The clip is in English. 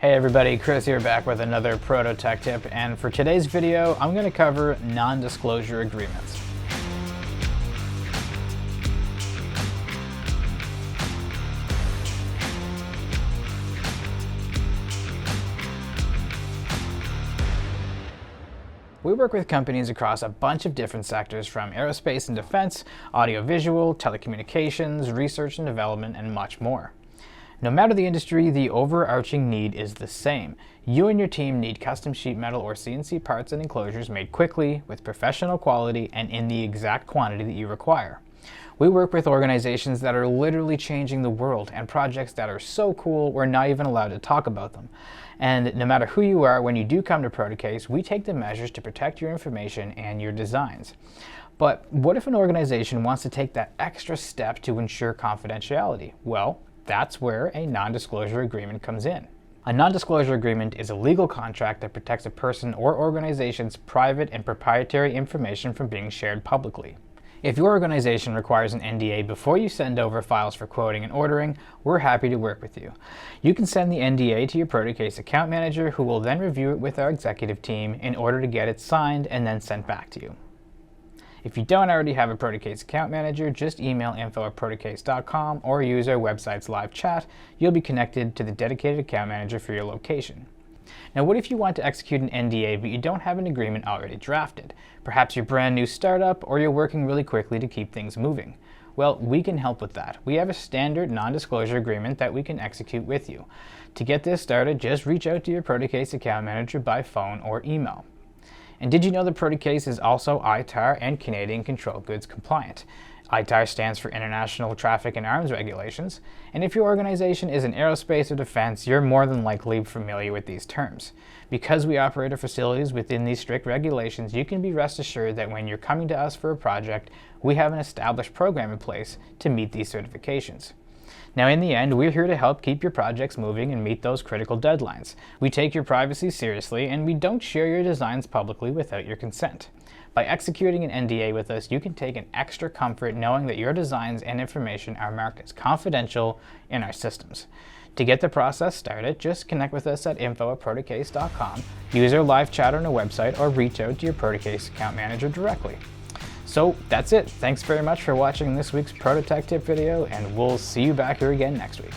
Hey everybody, Chris here back with another Proto Tech Tip, and for today's video I'm going to cover non-disclosure agreements. We work with companies across a bunch of different sectors, from aerospace and defense, audiovisual, telecommunications, research and development, and much more. No matter the industry, the overarching need is the same. You and your team need custom sheet metal or CNC parts and enclosures made quickly, with professional quality, and in the exact quantity that you require. We work with organizations that are literally changing the world, and projects that are so cool we're not even allowed to talk about them. And no matter who you are, when you do come to Protocase, we take the measures to protect your information and your designs. But what if an organization wants to take that extra step to ensure confidentiality? Well, that's where a non-disclosure agreement comes in. A non-disclosure agreement is a legal contract that protects a person or organization's private and proprietary information from being shared publicly. If your organization requires an NDA before you send over files for quoting and ordering, we're happy to work with you. You can send the NDA to your Protocase account manager, who will then review it with our executive team in order to get it signed and then sent back to you. If you don't already have a Protocase account manager, just email info@protocase.com or use our website's live chat. You'll be connected to the dedicated account manager for your location. Now, what if you want to execute an NDA but you don't have an agreement already drafted? Perhaps you're a brand new startup, or you're working really quickly to keep things moving. Well, we can help with that. We have a standard non-disclosure agreement that we can execute with you. To get this started, just reach out to your Protocase account manager by phone or email. And did you know that Protocase is also ITAR and Canadian Controlled Goods compliant? ITAR stands for International Traffic in Arms Regulations, and if your organization is in aerospace or defense, you're more than likely familiar with these terms. Because we operate our facilities within these strict regulations, you can be rest assured that when you're coming to us for a project, we have an established program in place to meet these certifications. Now, in the end, we're here to help keep your projects moving and meet those critical deadlines. We take your privacy seriously, and we don't share your designs publicly without your consent. By executing an NDA with us, you can take an extra comfort knowing that your designs and information are marked as confidential in our systems. To get the process started, just connect with us at info@protocase.com, use our live chat on our website, or reach out to your Protocase account manager directly. So that's it. Thanks very much for watching this week's Proto Tech Tip video, and we'll see you back here again next week.